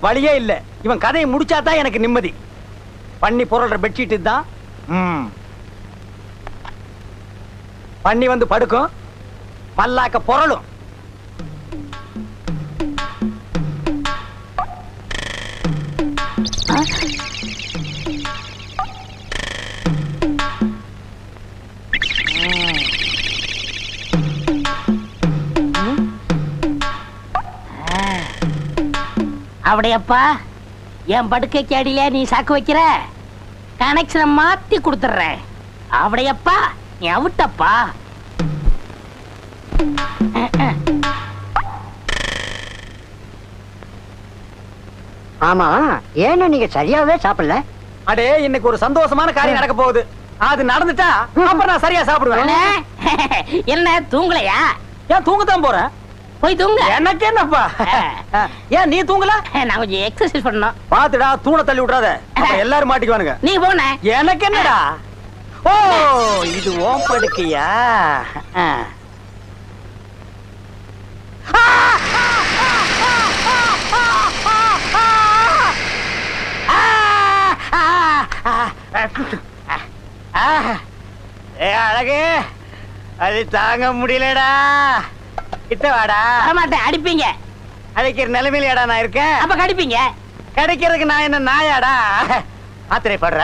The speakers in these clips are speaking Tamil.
வழியே இல்ல. இவன் கதையை முடிச்சாதான் எனக்கு நிம்மதி. பண்ணி பொருள்ற பெட்ஷீட் தான். பண்ணி வந்து படுக்கும், பல்லாக்க பொருளும். அப்படியப்பா, என் படுக்கைக்கு அடியில நீ சாக்கு வைக்கிற, கனெக்ஷனை மாத்தி கொடுத்துறேன். அப்படியப்பா நீ அவுட்டப்பா. ஆமா, ஏன்னா நீங்க சரியாவே சாப்பிடல? அடே, இன்னைக்கு ஒரு சந்தோஷமான காரியம் நடக்க போகுது. அது நடந்துட்டா அப்புறம் நான் சரியா சாப்பிடுவேன். என்ன தூங்கலையா? ஏன் தூங்கத்தான் போறேன். போய் தூங்க. எனக்கு என்னப்பா? ஏன் நீ தூங்கல? நான் கொஞ்சம் எக்ஸர்சைஸ் பண்ணணும். பாத்துடா, தூணை தள்ளி விட்டுறாத, எல்லாரும் மாட்டிக்குவானுங்க. நீ போன. எனக்கு என்னடா? ஓ, இது ஓம் படுக்கையா? அழகு, அது தாங்க முடியலடா. கிட்ட வாடா. மாட்டேன், அடிப்பீங்க. அடிக்கிற நிலைமையிலடா நான் இருக்கேன். அப்ப கடிப்பீங்க. கிடைக்கிறதுக்கு நான் என்ன நாயாடா? ஆத்திரை படுற.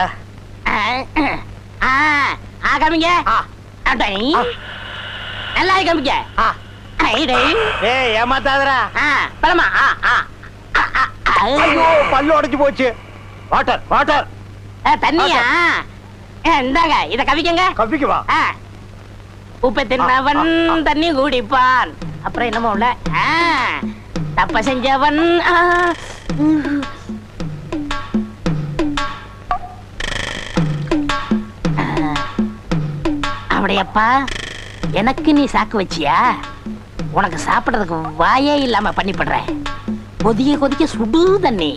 காமிங்க. நல்லா காமிங்க. ஏய், ஏமாத்தாதடா. பழமா. ஐயோ, பல்லு உடைச்சு போச்சு. Water water. தண்ணியா? இந்தாங்க, இத கவிக்கங்க. கவிக்கவா? உப்பை தின்னவன் தண்ணி குடிப்பான். அப்புறம் என்னமோ உள்ள தப்ப செஞ்சவன். அப்படியப்பா, எனக்கு நீ சாக்கு வச்சியா? உனக்கு சாப்பிடுறதுக்கு வாயே இல்லாம பண்ணி படுறேன். கொதிக்க கொதிக்க சுடு தண்ணி.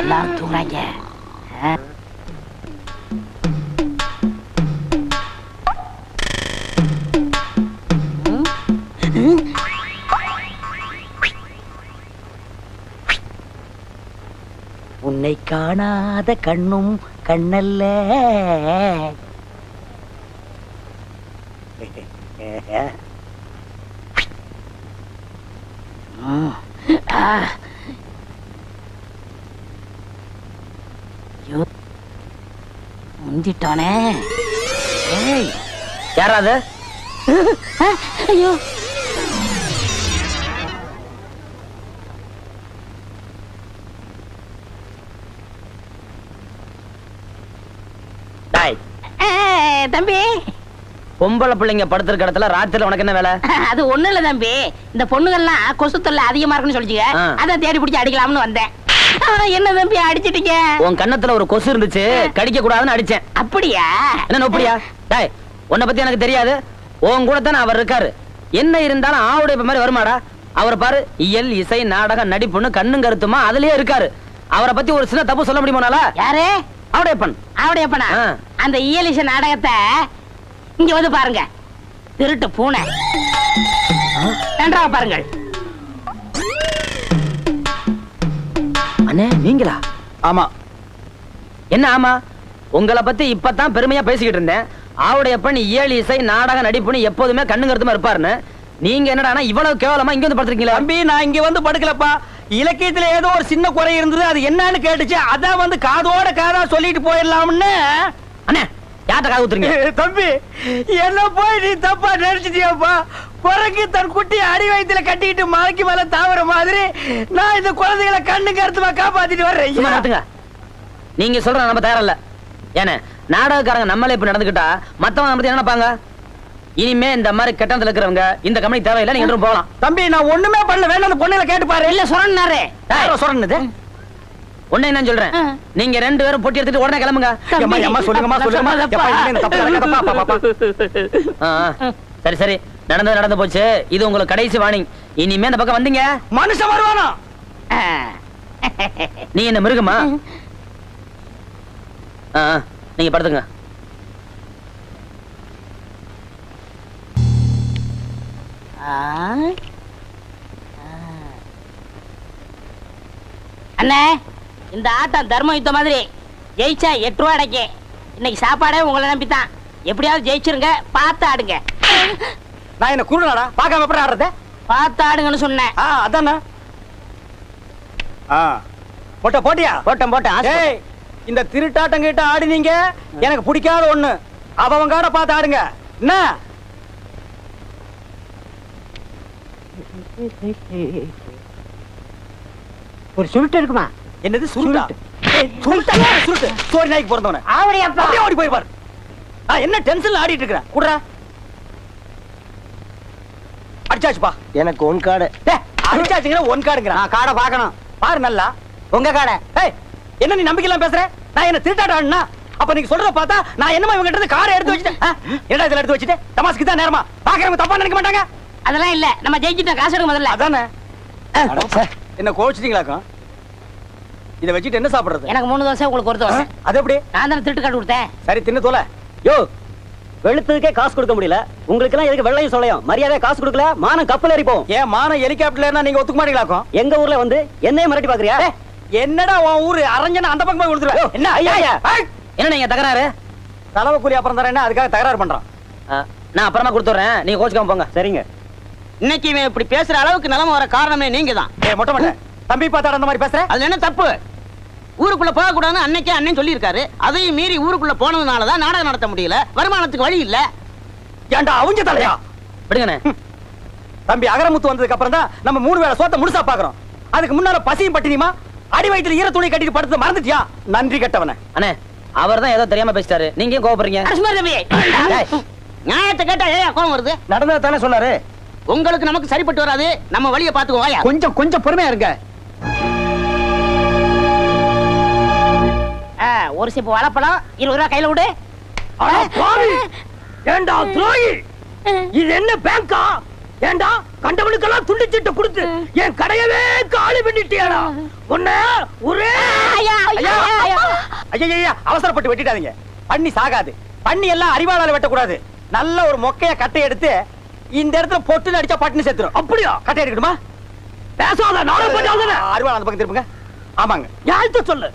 எல்லாரும் தூங்குறாங்க. உன்னை காணாத கண்ணும் கண்ணல்ல. முந்திட்டானே. ஏய், யாராவது? ஐயோ, தம்பி, பொம்பளை பிள்ளைங்க படுத்திருக்க இடத்துல ராத்திரில உனக்கு என்ன வேலை? அது ஒண்ணு இல்ல தம்பி, இந்த பொண்ணுகள்லாம் கொசு தொல்லை அதிகமா இருக்குன்னு சொல்லிச்சுங்க. அதான் தேடி பிடிச்சி அடிக்கலாம்னு வந்தேன். என்ன தம்பி அடிச்சிட்டீங்க? உன் கன்னத்துல ஒரு கொசு இருந்துச்சு, கடிக்க கூடாதுன்னு அடிச்சேன். அப்படியா? என்ன அப்படியா? டேய், உன்னை பத்தி எனக்கு தெரியாது. உன் கூட தானே அவர் இருக்காரு. என்ன இருந்தாலும் ஆவுடைய மாதிரி வருமாடா? அவரை பாரு, இயல் இசை நாடகம் நடிப்புன்னு கண்ணும் கருத்துமா அதுலயே இருக்காரு. அவரை பத்தி ஒரு சின்ன தப்பு சொல்ல முடியுமானால? யாரு? ஆவுடையப்பன். ஆவுடையப்பனா? அந்த இயல் இசை நாடகத்தை இங்க வந்து பாருங்க. திருட்டு பூனை. நன்றாக பாருங்கள். அண்ணே, நீங்களா? ஆமா. என்ன ஆமா? உங்களை பத்தி இப்பதான் பெருமையா பேசிக்கிட்டு இருந்தேன். ஆவுடையப்பன் இயல் இசை நாடக நடிப்புன்னு எப்போதுமே கண்ணுங்கருத்துமா இருப்பாருன்னு. நீங்க என்னடா இவ்வளவு கேவலமா இங்க வந்து படுத்துருக்கீங்களா? தம்பி, நான் இங்க வந்து படுக்கலப்பா. இலக்கியத்துல ஏதோ ஒரு சின்ன குறை இருந்தது, அது என்னன்னு கேட்டுச்சு. அதான் வந்து காதோட காதா சொல்லிட்டு போயிடலாம்னு. அண்ணே, யார்கிட்ட காது ஊத்துறீங்க? தம்பி என்ன போய் நீ தப்பா நினைச்சிட்டியாப்பா. குரங்கு தன் குட்டி அடி வயித்துல கட்டிக்கிட்டு மலைக்கு மேல தாவற மாதிரி நான் இந்த குழந்தைகளை கண்ணு கருத்துமா காப்பாத்திட்டு சும்மா வர்றேன். நிறுத்துங்க. நீங்க சொல்ற நம்ம தயாரில்ல. ஏன்னா நாடகக்காரங்க நம்மளே இப்ப நடந்துக்கிட்டா மத்தவங்க நம்ம பத்தி என்ன நினைப்பாங்க? இனிமே இந்த மாதிரி கெட்டத்துல இருக்கிறவங்க இந்த கம்பெனி தேவையில்லை, நீங்க என்றும் போகலாம். தம்பி நான் ஒண்ணுமே பண்ணல, வேணும் அந்த பொண்ணுல கேட்டு பாரு. இல்ல சொன்னாரே. சொன்னது ஒண்ணு என்ன சொல்றேன், நீங்க 2 பேரும் பொட்டி எடுத்துட்டு உடனே கிளம்புங்க. அம்மா அம்மா சொல்லுங்கம்மா சொல்லுங்கம்மா. எப்பா இனிமே இந்த தப்பு நடக்காதப்பா. பா பா பா. சரி சரி, நடந்து போச்சு. இது உங்களுக்கு கடைசி வார்னிங். இனிமே இந்த பக்கம் வந்தீங்க மனுஷன் வருவானா? நீ என்ன மிருகமா? நீங்க படுத்துங்க. அண்ணே, இந்த ஆட்டம் தர்ம யுத்தம் மாதிரி. ஜெயிச்சா 8 ரூபா அடைக்கு. இன்னைக்கு சாப்பாடே உங்களை நம்பித்தான். எப்படியாவது ஜெயிச்சிருங்க, பார்த்து ஆடுங்க. நான் என்ன குருடாடா, பார்க்காம எப்படி ஆடுறது? பார்த்து ஆடுங்கன்னு சொன்னேன். அதானே. போட்டியா? போட்டேன். ஏய், இந்த திருட்டாட்டம் கிட்ட ஆடினீங்க எனக்கு பிடிக்காத ஒண்ணு. அவங்க காட பார்த்து ஆடுங்க. என்ன ஒரு சுருட்டு இருக்குமா? என்னது சுருட்டா? சுருட்டு சோரி நாய்க்கு பிறந்தவன அப்படியே ஓடி போய் பாரு. என்ன டென்ஷன்ல ஆடிட்டு இருக்கிற? குடுறா. அடிச்சாச்சுப்பா. எனக்கு ஒன் கார்டு. அடிச்சாச்சுங்கிற ஒன் கார்டுங்கிற. காடை பார்க்கணும். பாரு நல்லா உங்க காடை. ஏய், என்ன நீ நம்பிக்கைலாம் பேசுற? நான் என்ன திருட்டாட்டம் ஆடுனா? அப்ப நீங்க சொல்றத பார்த்தா நான் என்னமா இவங்க கிட்ட காரை எடுத்து வச்சிட்டேன். என்னடா இதெல்லாம் எடுத்து வச்சிட்டு தமாஸ்க்கு தான் நேரமா? பாக்குறவங்க தப்பா நினைக்க மாட்டாங்க. அதெல்லாம் இல்ல, நம்ம ஜெயிச்சிட்டோம். காசு எடுக்க முதல்ல. அதானே. என்ன கோவிச்சிட்டீங்களாக்கும்? இதை வச்சுட்டு என்ன சாப்பிடுறது? எனக்கு 3 தோசை, உங்களுக்கு 1 தோசை. அது எப்படி? நான் தானே திருட்டு காட்டு கொடுத்தேன். சரி தின்னு தோல. யோ, வெளுத்ததுக்கே காசு கொடுக்க முடியல. உங்களுக்கு எல்லாம் எதுக்கு வெள்ளையும் சொல்லையும்? மரியாதை காசு கொடுக்கல, மானம் கப்பல் ஏறி போகும். ஏன் மானம் ஹெலிகாப்டர்ல நீங்க ஒத்துக்க மாட்டீங்களாக்கும்? எங்க ஊர்ல வந்து என்னைய மிரட்டி பாக்குறியா? என்னடா உன் ஊரு அரஞ்சனா அந்த பக்கம் போய் கொடுத்துருவேன். என்ன ஐயா? என்ன நீங்க தகராறு? தலைவ கூலி அப்புறம் தரேன், அதுக்காக தகராறு பண்றான். நான் அப்புறமா கொடுத்துறேன், நீங்க கோச்சுக்காம போங்க. சரிங்க. இன்னைக்கு இவன் இப்படி பேசுற அளவுக்கு நிலைமை வர காரணமே நீங்க தான். மொட்டை மொட்டை தம்பி பார்த்தாட அந்த மாதிரி பேசுற? அதுல என்ன தப்பு? ஊருக்குள்ள போக கூடாதுன்னு அன்னைக்கே அண்ணன் சொல்லி இருக்காரு. அதையும் மீறி ஊருக்குள்ள போனதுனாலதான் நாடகம் நடத்த முடியல. வருமானத்துக்கு வழி இல்ல. ஏன்டா அவுஞ்ச தலையா? விடுங்கண்ணே. தம்பி அகரமுத்து வந்ததுக்கு அப்புறம் தான் நம்ம 3 வேளை சோத்த முழுசா பாக்குறோம். அதுக்கு முன்னால பசியும் பட்டினியுமா அடி வயித்துல ஈர துணி கட்டிட்டு படுத்து மறந்துட்டியா? நன்றி கட்டவன. அண்ணே, அவர் தான் ஏதோ தெரியாம பேசிட்டாரு, நீங்க ஏன் கோவப்படுறீங்க? நியாயத்தை கேட்டா ஏன் கோவம் வருது? நடந்தது தானே சொன்னாரு. உங்களுக்கு நமக்கு சரிப்பட்டு வராது. நம்ம வழியை பாத்துக்கோங்க. கொஞ்சம் பொறுமையா இருங்க. ஒரு சிப்பு வாழைப்பழம் 20 ரூபா கையில விடு. ஏண்டா துரோகி, இது என்ன பேங்கா? ஏண்டா கண்டவனுக்கெல்லாம் துண்டிச்சிட்டு கொடுத்து என் கடையவே காலி பண்ணிட்டியாடா? உன்ன ஒரே ஐயா அவசரப்பட்டு வெட்டிட்டாதீங்க. பண்ணி சாகாது. பண்ணி எல்லாம் அறிவாளால வெட்டக்கூடாது. நல்ல ஒரு மொக்கைய கட்டை எடுத்து இந்த இடத்துல பொட்டு அடிச்சா பட்டுன்னு செத்துரும். அப்படியா? கட்டை எடுக்கணுமா? பேசாத, நானும் பண்ணாத. அறிவாள அந்த பக்கம் திருப்புங்க. ஆமாங்க, யார்கிட்ட சொல்லு?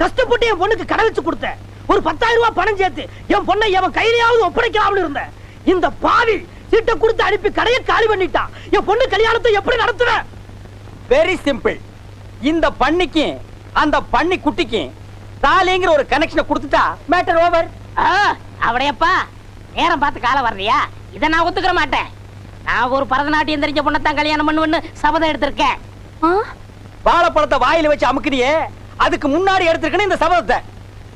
கஷ்டப்பட்டு என் பொண்ணுக்கு கடை வச்சு கொடுத்தேன். ஒரு 10,000 ரூபாய் பணம் சேர்த்து என் பொண்ணை எவன் கையிலையாவது ஒப்படைக்கலாம்னு இருந்தேன். இந்த பாவி சீட்டை கொடுத்து அனுப்பி கடையை காலி பண்ணிட்டான். என் பொண்ணு கல்யாணத்தை எப்படி நடத்துவேன்? Very simple. இந்த பண்ணிக்கு அந்த பண்ணி குட்டிக்கு தாலிங்கிற ஒரு கனெக்ஷனை கொடுத்துட்டா மேட்டர் ஓவர். அவடையப்பா, நேரம் பார்த்து காலம் வர்றியா? இதை நான் ஒத்துக்கிற மாட்டேன். நான் ஒரு பரதநாட்டியம் தெரிஞ்ச பொண்ணத்தான் கல்யாணம் பண்ணுவேன்னு சபதம் எடுத்திருக்கேன். வாழைப்பழத்தை வாயில வச்சு அமுக்குனியே, அதுக்கு முன்னாடி எடுத்திருக்கணும் இந்த சபதத்தை.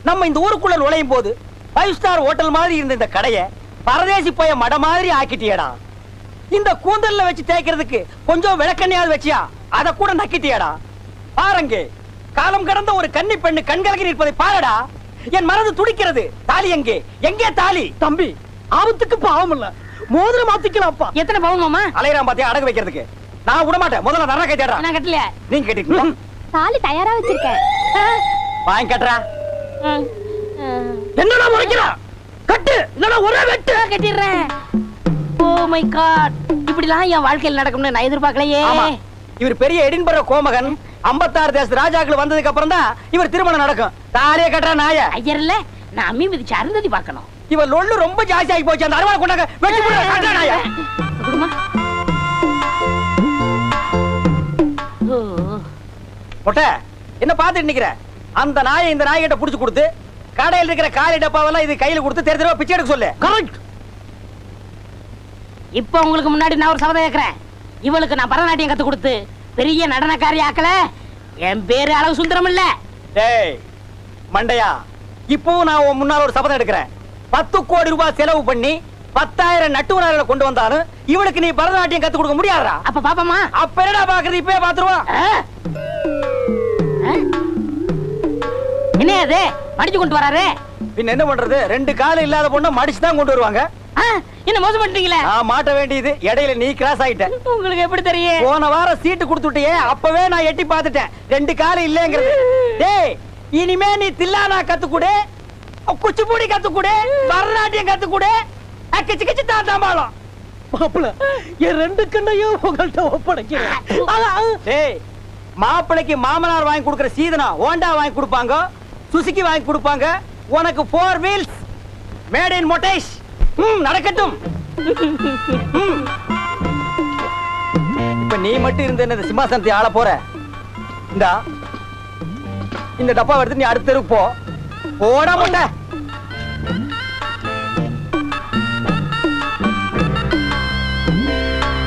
நம்ம இந்த ஊருக்குள்ள நுழையும் போது 5 ஸ்டார் ஹோட்டல் மாதிரி இருந்த இந்த கடையை பரதேசி போய மட மாதிரி ஆக்கிட்டியடா. இந்த கூந்தல்ல வச்சு தேய்க்கிறதுக்கு கொஞ்சம் விளக்கண்ணையாவது வச்சியா, அத கூட நக்கிட்டியடா. பாருங்க, காலம் கடந்த ஒரு கன்னி பெண்ணு கண்கலங்கி நிற்பதை பாருடா. என் மனது துடிக்கிறது. தாலி எங்கே? எங்கே தாலி? தம்பி, ஆபத்துக்கு பாவம் இல்ல, மோதிரம் மாத்திக்கலாம்ப்பா. எத்தனை பவுன் மாமா? அலையறான் பாத்தியா அடகு வைக்கிறதுக்கு. நான் விட மாட்டேன். முதல்ல நரா கை தேடுறா. நான் கட்டல. நீங்க கேட்டீங்க. தாலி தயாரா வச்சிருக்கேன். வாங்கி கட்டுறா. என்னடா முறைக்கிறா? கட்டு, இல்லனா ஒரே வெட்டு. கட்டிடுறேன். ஓ மை காட், இப்படிலாம் என் வாழ்க்கையில் நடக்கும்னு நான் எதிர்பார்க்கலையே. இவர் பெரிய எடின்பர்க் கோமகன் 56 தேச ராஜாக்கள் வந்ததுக்கு அப்புறம் தான் இவர் திருமணம் நடக்கும். தாலியே கட்டுறா நாய. ஐயர் இல்ல, நான் அம்மி மிதிச்சு அருந்ததி பார்க்கணும். இவர் லொள்ளு ரொம்ப ஜாஸ்தி ஆகி போச்சு. அந்த அருவாளை கொண்டாங்க, வெட்டி போடுறா. கட்டுறா நாய. மொட்டை என்ன பாத்துட்டு நிக்கிற? அந்த நாயை இந்த நாய்கிட்ட புடிச்சு கொடுத்து கடையில் இருக்கிற காலி டப்பாவெல்லாம் இது கையில கொடுத்து தெரு தெருவா பிச்சை எடுக்க சொல்லு. கரெக்ட். இப்போ உங்களுக்கு முன்னாடி நான் ஒரு சபதம் கேட்கிறேன். இவளுக்கு நான் பரதநாட்டியம் கத்து கொடுத்து பெரிய நடனக்காரி ஆக்கல. என் பேரு அளவு சுந்தரம் இல்ல. டேய் மண்டையா, இப்பவும் நான் உன் முன்னால ஒரு சபதம் எடுக்கிறேன். 10 கோடி ரூபாய் செலவு பண்ணி 10,000 நட்டுவனார்களை கொண்டு வந்தாலும் இவளுக்கு நீ பரதநாட்டியம் கத்து கொடுக்க முடியாதா? அப்ப பாப்பமா. அப்ப என்னடா பாக்குறது? இப்பவே பாத்துருவா. என்ன அது மடிச்சு கொண்டு வராரு? பின்ன என்ன பண்றது? 2 கால் இல்லாத பொண்ணை மடிச்சு தான் கொண்டு வருவாங்க. என்ன மோசம் பண்ணிட்டீங்களே? நான் மாட்ட வேண்டியது இடையில நீ கிராஸ் ஆயிட்ட. உங்களுக்கு எப்படி தெரியும்? போன வாரம் சீட்டு கொடுத்துட்டியே, அப்பவே நான் எட்டி பார்த்துட்டேன் 2 கால் இல்லங்கிறது. டேய் இனிமே நீ தில்லானா கத்துக்குடு, குச்சிப்புடி கத்துக்குடு, பரதநாட்டியம் கத்துக்குடு, கிச்சு கிச்சு தான் தாம்பாளம். மாப்பிள என் 2 கண்ணையும் உங்கள்கிட்ட ஒப்படைக்கிறேன். டேய் மாப்பிளைக்கு மாமனார் வாங்கி கொடுக்கிற சீதனா ஹோண்டா வாங்கி கொடுப்பாங்க, சுசுகி வாங்கி கொடுப்பாங்க. உனக்கு 4 வீல்ஸ் மேட் இன் மொட்டேஷ். நடக்கட்டும். இப்ப நீ மட்டும் இருந்த இந்த சிம்மாசனத்தை ஆள போற. இந்த டப்பா எடுத்து நீ அடுத்த தெருக்கு போ. போடா முட்டை.